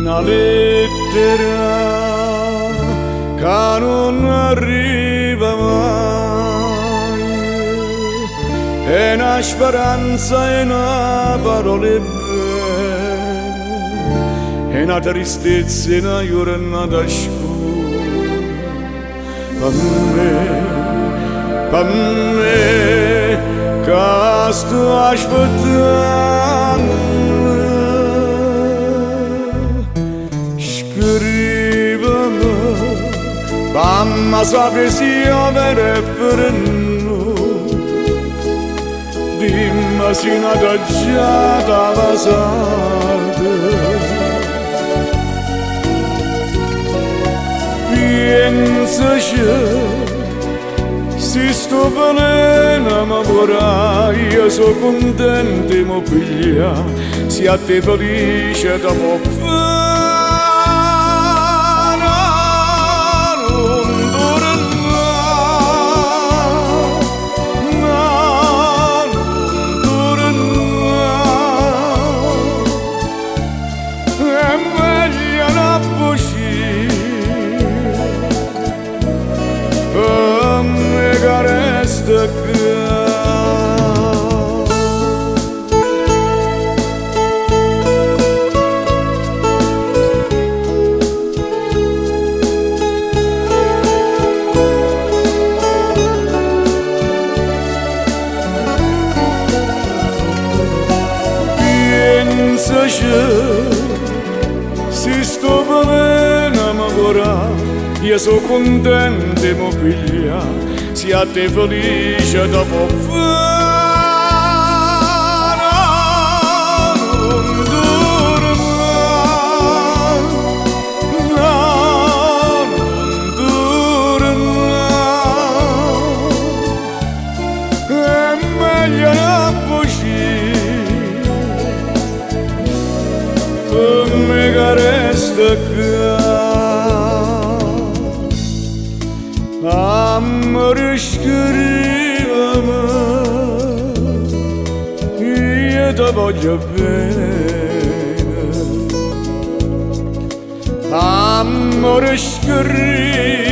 una lettera che non arriva mai, è una speranza e una parola bene, è una tristezza e una giornata scura, per me che sto aspettando. Scrivimi, fammi sapere se io vero per noi, dimmi se una già passata, pensaci se sto bene ma vorrei, io sono contento e mi piglia, se a te felice da può fare. Se sto bene ma vorrà, io sono contento e mi piglia, se a te felice da può fare. Non torna, è meglio una per me che resta qua, amore scrivimi, io ti voglio bene, amore scrivimi.